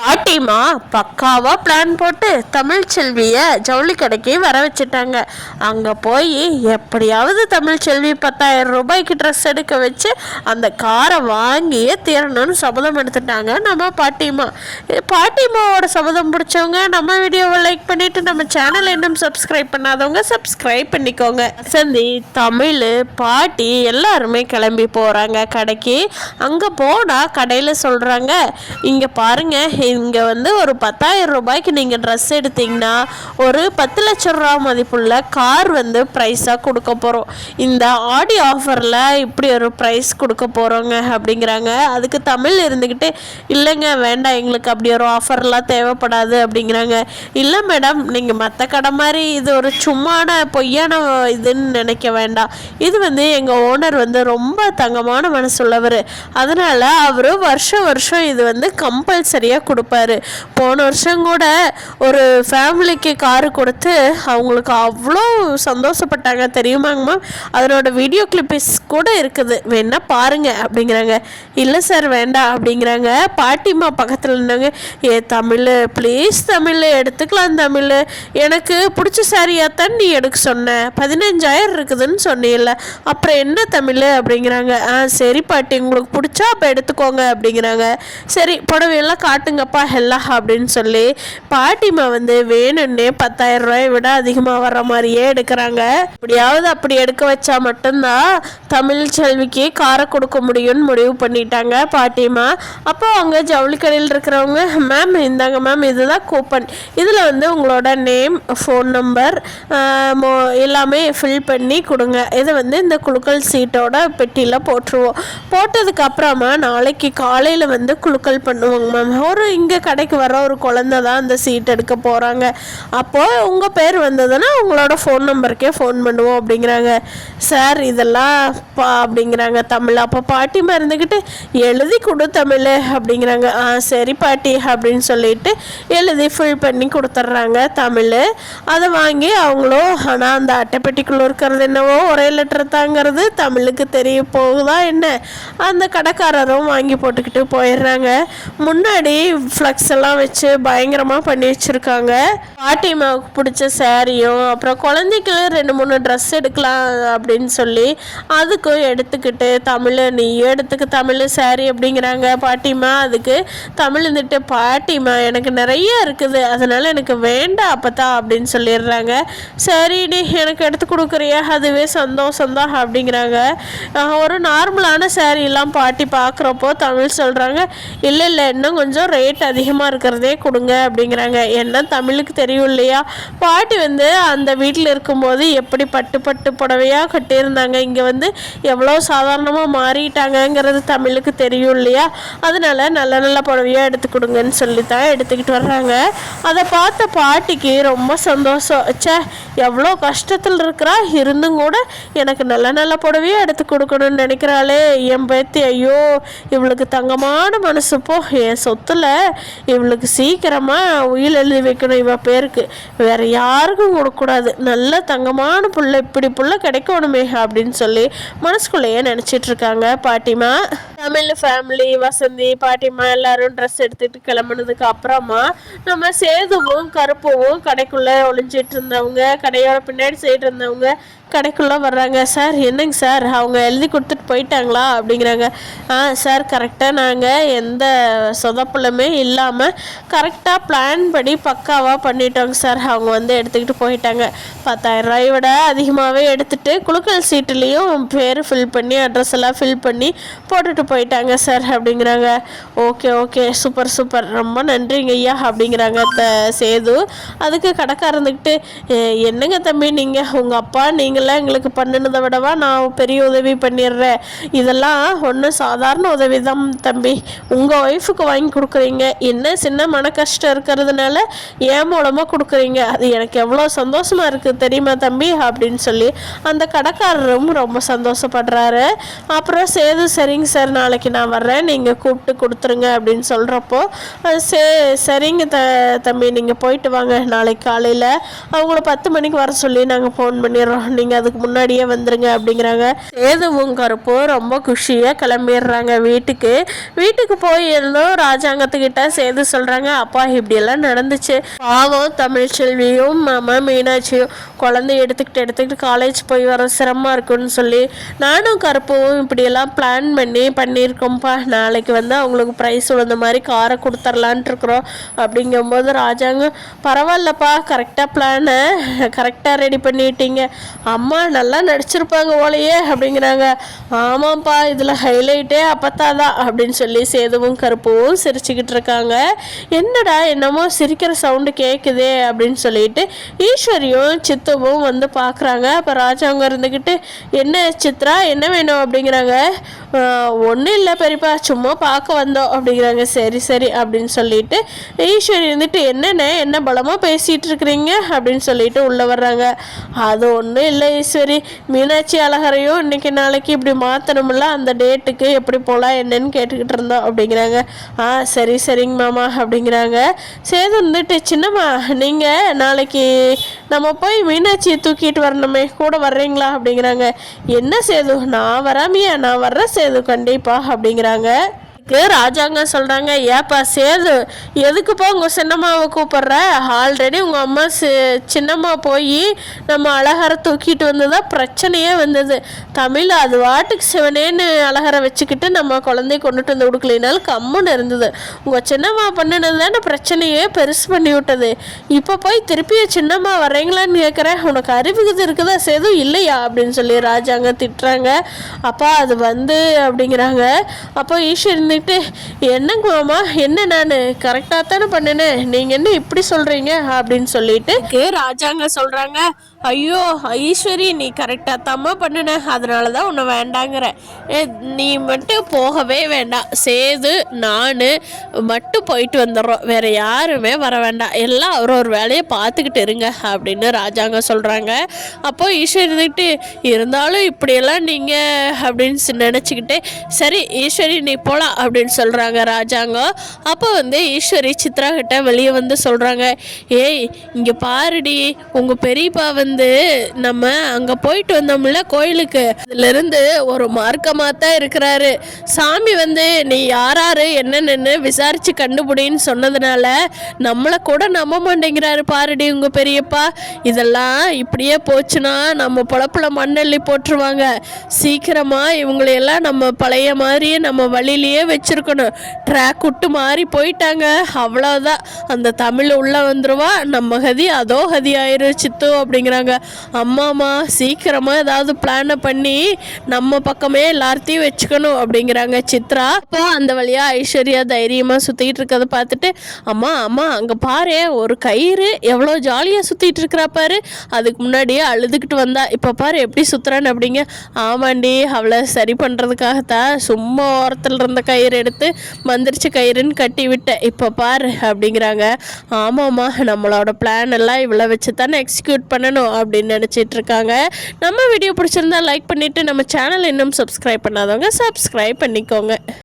பாட்டிமா பக்காவா பிளான் போட்டு தமிழ்ச்செல்வியை ஜவுளி கடைக்கு வர வச்சுட்டாங்க. அங்கே போய் எப்படியாவது தமிழ்ச்செல்வி 10,000 ரூபாய்க்கு ட்ரெஸ் எடுக்க வச்சு அந்த காரை வாங்கியே தீரணும்னு சபதம் எடுத்துட்டாங்க நம்ம பாட்டிமா. பாட்டிமாவோட சபதம் பிடிச்சவங்க நம்ம வீடியோவை லைக் பண்ணிட்டு நம்ம சேனல் இன்னும் சப்ஸ்கிரைப் பண்ணாதவங்க சப்ஸ்கிரைப் பண்ணிக்கோங்க. வசந்தி, தமிழ், பாட்டி எல்லாருமே கிளம்பி போகிறாங்க கடைக்கு. அங்கே போனால் கடையில் சொல்கிறாங்க, இங்கே பாருங்க, இங்கே வந்து ஒரு 10,000 ரூபாய்க்கு நீங்கள் ட்ரெஸ் எடுத்தீங்கன்னா ஒரு 10 லட்சம் ரூபா மதிப்புள்ள கார் வந்து ப்ரைஸாக கொடுக்க போகிறோம். இந்த ஆடி ஆஃபரில் இப்படி ஒரு ப்ரைஸ் கொடுக்க போகிறோங்க அப்படிங்கிறாங்க. அதுக்கு தமிழ் இருந்துக்கிட்டு, இல்லைங்க வேண்டாம், எங்களுக்கு அப்படி ஒரு ஆஃபர்லாம் தேவைப்படாது அப்படிங்கிறாங்க. இல்லை மேடம், நீங்கள் மற்ற கடை மாதிரி இது ஒரு சும்மான பொய்யான இதுன்னு நினைக்க வேண்டாம். இது வந்து எங்கள் ஓனர் வந்து ரொம்ப தங்கமான மனசுள்ளவர். அதனால் அவர் வருஷம் வருஷம் இது வந்து கம்பல்சரியாக கொடுப்பாரு. போன வருஷம் கூட ஒரு ஃபேமிலிக்கு காரு கொடுத்து அவங்களுக்கு அவ்வளோ சந்தோஷப்பட்டாங்க தெரியுமாங்கம்மா. அதனோட வீடியோ கிளிப்பிஸ் கூட இருக்குது, வேணா பாருங்க அப்படிங்கிறாங்க. இல்லை சார் வேண்டாம் அப்படிங்கிறாங்க. பாட்டிமா பக்கத்தில் இருந்தாங்க, தமிழ் ப்ளீஸ் தமிழ் எடுத்துக்கலாம், தமிழ் எனக்கு பிடிச்ச சாரியாத்தான் நீ எடுக்க சொன்ன, 15,000 இருக்குதுன்னு சொன்னீல்ல, அப்புறம் என்ன தமிழ் அப்படிங்கிறாங்க. சரி பாட்டி, உங்களுக்கு பிடிச்சா அப்போ எடுத்துக்கோங்க அப்படிங்கிறாங்க. சரி புடவையெல்லாம் காட்டுங்கப்பா எல்லாம் அப்படின்னு சொல்லி பாட்டிமா வந்து வேணும்னே 10,000 ரூபாயை விட அதிகமாக வர்ற மாதிரியே எடுக்கிறாங்க. எப்படியாவது அப்படி எடுக்க வச்சா மட்டும்தான் தமிழ்ச்செல்விக்கு காரை கொடுக்க முடியும்னு முடிவு பண்ணிட்டாங்க பாட்டிமா. அப்போ அவங்க ஜவுளி கடையில் இருக்கிறவங்க, மேம் இந்தாங்க மேம், இதுதான் கூப்பன், இதில் வந்து உங்களோட நேம், ஃபோன் நம்பர் எல்லாமே ஃபில் பண்ணி கொடுங்க. இதை வந்து இந்த குலுக்கல் சீட்டோட பெட்டியில் போட்டுருவோம். போட்டதுக்கு அப்புறமா நாளைக்கு காலையில் வந்து குலுக்கல் பண்ணுவோங்க மேம். ஒரு இங்கே கடைக்கு வர ஒரு குழந்தை தான் அந்த சீட் எடுக்க போகிறாங்க. அப்போது உங்கள் பேர் வந்ததுன்னா உங்களோட ஃபோன் நம்பருக்கே ஃபோன் பண்ணுவோம் அப்படிங்கிறாங்க. சார் இதெல்லாம் அப்படிங்கிறாங்க தமிழ். அப்போ பாட்டிமா இருந்துக்கிட்டு, எழுதி கொடு தமிழ் அப்படிங்கிறாங்க. சரி பாட்டி அப்படின்னு சொல்லிட்டு எழுதி ஃபில் பண்ணி கொடுத்துட்றாங்க தமிழ். அதை வாங்கி அவங்களும், ஆனால் அந்த அட்டைப்பெட்டிக்குள்ளே இருக்கிறது என்னவோ ஒரே லெட்டர் தாங்கிறது தமிழுக்கு தெரிய போகுதா என்ன. அந்த கடைக்காரரும் வாங்கி போட்டுக்கிட்டு போயிடுறாங்க. முன்னாடி ஃப்ளக்ஸ் எல்லாம் வச்சு பயங்கரமாக பண்ணி வச்சுருக்காங்க. பாட்டிமாவுக்கு பிடிச்ச சாரியும் அப்புறம் குழந்தைக்கு 2-3 ட்ரெஸ் எடுக்கலாம் அப்படின்னு சொல்லி அதுக்கும் எடுத்துக்கிட்டு, தமிழ் நீ எடுத்துக்க தமிழ் சாரி அப்படிங்கிறாங்க பாட்டிமா. அதுக்கு தமிழ் இருந்துட்டு, பாட்டிமா எனக்கு நிறைய இருக்குது, அதனால் எனக்கு வேண்டாம் அப்போதான் அப்படின்னு சொல்லிடுறாங்க. சரிடி எனக்கு எடுத்து கொடுக்குறியா, அதுவே சந்தோஷம்தான் அப்படிங்கிறாங்க. ஒரு நார்மலான சாரியெல்லாம் பாட்டி பார்க்குறப்போ தமிழ் சொல்கிறாங்க, இல்லை இல்லை இன்னும் கொஞ்சம் ரேட் அதிகமாக இருக்கிறதே கொடுங்க அப்படிங்கிறாங்க. என்ன தமிழுக்கு தெரியும் இல்லையா, பாட்டி வந்து அந்த வீட்டில் இருக்கும்போது எப்படி பட்டு பட்டு புடவையாக கட்டியிருந்தாங்க, இங்கே வந்து எவ்வளோ சாதாரணமாக மாறிட்டாங்கங்கிறது தமிழுக்கு தெரியும் இல்லையா. அதனால நல்ல நல்ல புடவையாக எடுத்து கொடுங்கன்னு சொல்லி தான் எடுத்துக்கிட்டு வர்றாங்க. அதை பார்த்த பாட்டிக்கு ரொம்ப சந்தோஷம். எவ்வளோ கஷ்டத்தில் இருக்கிறா, இருந்தும் கூட எனக்கு நல்ல நல்ல புடவையாக எடுத்து கொடுக்கணும்னு நினைக்கிறாளே என் பேத்தி, ஐயோ இவளுக்கு தங்கமான மனசு போ, என் சொத்துல இவளுக்கு சீக்கிரமாக உயில் எழுதி வைக்கணும், இவ பேருக்கு வேறு யாருக்கும் கொடுக்கக்கூடாது, நல்ல தங்கமான புள்ள, இப்படி புள்ள கிடைக்கணுமே அப்படின்னு சொல்லி மனசுக்குள்ளேயே நினச்சிட்டு இருக்காங்க பாட்டிமா. தமிழ் ஃபேமிலி, வசந்தி, பாட்டிமா எல்லாரும் ட்ரெஸ் எடுத்துகிட்டு கிளம்புனதுக்கு அப்புறமா நம்ம சேதுவும் கருப்புவும் கடைக்குள்ளே ஒளிஞ்சிட்டு இருந்தவங்க, கடையோட பின்னாடி சைடு இருந்தவங்க கடைக்குள்ளே வர்றாங்க. சார் என்னங்க சார், அவங்க எழுதி கொடுத்துட்டு போயிட்டாங்களா அப்படிங்கிறாங்க. சார் கரெக்டாக நாங்கள் எந்த சொதப்பலுமே இல்லாமல் கரெக்டாக பிளான் படி பக்காவாக பண்ணிட்டோங்க சார், அவங்க வந்து எடுத்துக்கிட்டு போயிட்டாங்க, 10,000 ரூபாயை விட அதிகமாகவே எடுத்துகிட்டு குலுக்கல் சீட்டுலேயும் பேர் ஃபில் பண்ணி அட்ரஸ் எல்லாம் ஃபில் பண்ணி போட்டுட்டு போயிட்டாங்க சார் அப்படிங்கிறாங்க. ஓகே ஓகே சூப்பர் சூப்பர், ரொம்ப நன்றிங்க ஐயா அப்படிங்கிறாங்க சேது. அதுக்கு கடைக்கார இருந்துக்கிட்டு, என்னங்க தம்பி நீங்கள் உங்கள் அப்பா நீங்களாம் எங்களுக்கு பண்ணினதை விடவா நான் பெரிய உதவி பண்ணிடுறேன், இதெல்லாம் ஒன்றும் சாதாரண உதவி தான் தம்பி, உங்கள் ஒய்ஃபுக்கு வாங்கி கொடுக்குறீங்க, என்ன சின்ன மன கஷ்டம் இருக்கிறதுனால ஏன் மூலமாக கொடுக்குறீங்க, அது எனக்கு எவ்வளோ சந்தோஷமாக இருக்குது தெரியுமா தம்பி அப்படின்னு சொல்லி அந்த கடைக்காரரும் ரொம்ப சந்தோஷப்படுறாரு. அப்புறம் சேது, சரிங்க சார் நாளைக்கு நான் வர்றேன், நீங்கள் கூப்பிட்டு கொடுத்துருங்க அப்படின்னு சொல்கிறப்போ, சரிங்க தம்பி நீங்கள் போயிட்டு வாங்க, நாளைக்கு காலையில் அவங்கள 10 மணிக்கு வர சொல்லி நாங்கள் ஃபோன் பண்ணிடுறோம், நீங்கள் நீங்கள் அதுக்கு முன்னாடியே வந்துருங்க அப்படிங்கிறாங்க. சேதுவும் கருப்பும் ரொம்ப குஷியாக கிளம்பிடுறாங்க வீட்டுக்கு போய் இருந்தோம் ராஜாங்கத்துக்கிட்ட சேது சொல்கிறாங்க, அப்பா இப்படியெல்லாம் நடந்துச்சு, பாவம் தமிழ்ச்செல்வியும் மாமா மீனாட்சியும் குழந்தை எடுத்துக்கிட்டு காலேஜ் போய் வர சிரமமாக இருக்குன்னு சொல்லி நானும் கருப்பும் இப்படியெல்லாம் பிளான் பண்ணியிருக்கோம்ப்பா. நாளைக்கு வந்து அவங்களுக்கு ப்ரைஸ் விழுந்த மாதிரி காரை கொடுத்துர்லான்ட்டு இருக்கிறோம் அப்படிங்கும்போது ராஜாங்க, பரவாயில்லப்பா, கரெக்டாக ரெடி பண்ணிட்டீங்க, அம்மா நல்லா நடிச்சிருப்பாங்க ஓலையே அப்படிங்கிறாங்க. ஆமாம்ப்பா, இதில் ஹைலைட்டே அப்பத்தாதான் அப்படின்னு சொல்லி சேதுவும் கருப்பும் சிரிச்சுக்கிட்டு இருக்காங்க. என்னடா என்னமோ சிரிக்கிற சவுண்டு கேட்குதே அப்படின்னு சொல்லிட்டு ஈஸ்வரியும் சித்துவும் வந்து பார்க்குறாங்க. அப்போ ராஜாங்க இருந்துக்கிட்டு, என்ன சித்ரா, என்ன வேணும் அப்படிங்கிறாங்க. ஒன்றும் இல்லை பெரியப்பா, சும்மா பார்க்க வந்தோம் அப்படிங்கிறாங்க. சரி அப்படின்னு சொல்லிட்டு ஈஸ்வரி இருந்துட்டு, என்ன பலமாக பேசிகிட்டு இருக்கிறீங்க அப்படின்னு சொல்லிட்டு உள்ளே வர்றாங்க. அது ஒன்றும் இல்லை ஈஸ்வரி, மீனாட்சி அழகரையும் இன்னைக்கு நாளைக்கு இப்படி மாற்றணும்ல, அந்த டேட்டுக்கு எப்படி போகலாம் என்னன்னு கேட்டுக்கிட்டு இருந்தோம் அப்படிங்கிறாங்க. சரிங்க மாமா அப்படிங்கிறாங்க. சேது வந்துட்டு, சின்னம்மா நீங்கள் நாளைக்கு நம்ம போய் மீனாட்சியை தூக்கிட்டு வரணுமே, கூட வர்றீங்களா அப்படிங்கிறாங்க. என்ன சேது, நான் வராமையா? நான் வர்றேன் சேது கண்டிப்பா அப்படிங்கிறாங்க. ராஜாங்க சொல்கிறாங்க, ஏப்பா சேது, எதுக்குப்பா உங்கள் சின்னம்மாவை கூப்பிட்ற? ஆல்ரெடி உங்கள் அம்மா சின்னம்மா போய் நம்ம அழகரை தூக்கிட்டு வந்ததான் பிரச்சனையே வந்தது. தமிழ் அது வாட்டுக்கு சிவனேன்னு அழகரை வச்சுக்கிட்டு நம்ம குழந்தைய கொண்டுட்டு வந்து கொடுக்கலினாலும் கம்முன்னு இருந்தது. உங்கள் சின்னம்மா பண்ணினது தானே பிரச்சனையே பெருசு பண்ணி விட்டது. இப்போ போய் திருப்பி சின்னம்மா வர்றீங்களான்னு கேட்குறேன், உனக்கு அறிவுக்கு இருக்குதா சேது இல்லையா அப்படின்னு சொல்லி ராஜாங்க திட்டுறாங்க. அப்பா அது வந்து அப்படிங்கிறாங்க. அப்போ ஈஸ்வரி என்னங்க மாமா, என்ன நான் கரெக்டாக தானே பண்ணினேன், நீங்கள் என்ன இப்படி சொல்கிறீங்க அப்படின்னு சொல்லிட்டு ராஜாங்க சொல்கிறாங்க. ஐயோ ஈஸ்வரி, நீ கரெக்டாக தாம்மா பண்ணின, அதனால தான் உன்னை வேண்டாங்கிற. நீ மட்டும் போகவே வேண்டாம், சேது நான் மட்டும் போயிட்டு வந்துடுறோம், வேறு யாருமே வர வேண்டாம், எல்லாம் ஒரு வேலையை பார்த்துக்கிட்டு இருங்க அப்படின்னு ராஜாங்க சொல்கிறாங்க. அப்போ ஈஸ்வரி இருந்துக்கிட்டு, இருந்தாலும் இப்படியெல்லாம் நீங்கள் அப்படின்னு நினச்சிக்கிட்டு, சரி ஈஸ்வரி நீ போகலாம் அப்படின்னு சொல்கிறாங்க ராஜாங்க. அப்போ வந்து ஈஸ்வரி சித்ரா கிட்ட வெளியே வந்து சொல்கிறாங்க, ஏய் இங்கே பாருடி, உங்கள் பெரியப்பா வந்து நம்ம அங்கே போயிட்டு வந்தோம்ல கோயிலுக்கு, அதுலேருந்து ஒரு மார்க்கமாக தான் இருக்கிறாரு. சாமி வந்து நீ யாராரு என்னென்னு விசாரித்து கண்டுபிடின்னு சொன்னதுனால நம்மளை கூட நம்ப மாட்டேங்கிறாரு பாருடி உங்கள் பெரியப்பா. இதெல்லாம் இப்படியே போச்சுன்னா நம்ம பொழப்பில் மண்ணள்ளி போட்டுருவாங்க. சீக்கிரமாக இவங்களையெல்லாம் நம்ம பழைய மாதிரியே நம்ம வழியிலேயே வச்சுருக்கணும். ட்ராக் விட்டு மாறி போயிட்டாங்க, அவ்வளோதான். அந்த தமிழ் உள்ளே வந்துடுவா, நம்ம கதி அதோ கதி ஆயிரும் சித்து அப்படிங்கிறாங்க. அம்மாமா சீக்கிரமாக ஏதாவது பிளானை பண்ணி நம்ம பக்கமே எல்லாத்தையும் வச்சுக்கணும் அப்படிங்கிறாங்க சித்ரா. அப்போ அந்த வழியாக ஐஸ்வர்யா தைரியமாக சுற்றிக்கிட்டு இருக்கிறத பார்த்துட்டு, அம்மா அங்கே பாரு, ஒரு கயிறு எவ்வளோ ஜாலியாக சுற்றிட்டு இருக்கிறா பாரு, அதுக்கு முன்னாடியே அழுதுகிட்டு வந்தா, இப்போ பாரு எப்படி சுற்றுறான்னு அப்படிங்க. ஆமாண்டி, அவளை சரி பண்ணுறதுக்காகத்தான் சும்மா ஓரத்தில் இருந்த கயிறு எடுத்து மந்திரிச்ச கயிறுன்னு கட்டி விட்டேன், இப்போ பாரு அப்படிங்கிறாங்க. ஆமாம்மா, நம்மளோட பிளான் எல்லாம் இவ்வளோ வச்சு தானே எக்ஸிக்யூட் பண்ணணும் அப்படின்னு நினச்சிட்டு இருக்காங்க. நம்ம வீடியோ பிடிச்சிருந்தா லைக் பண்ணிவிட்டு நம்ம சேனல் இன்னும் சப்ஸ்கிரைப் பண்ணாதவங்க சப்ஸ்கிரைப் பண்ணிக்கோங்க.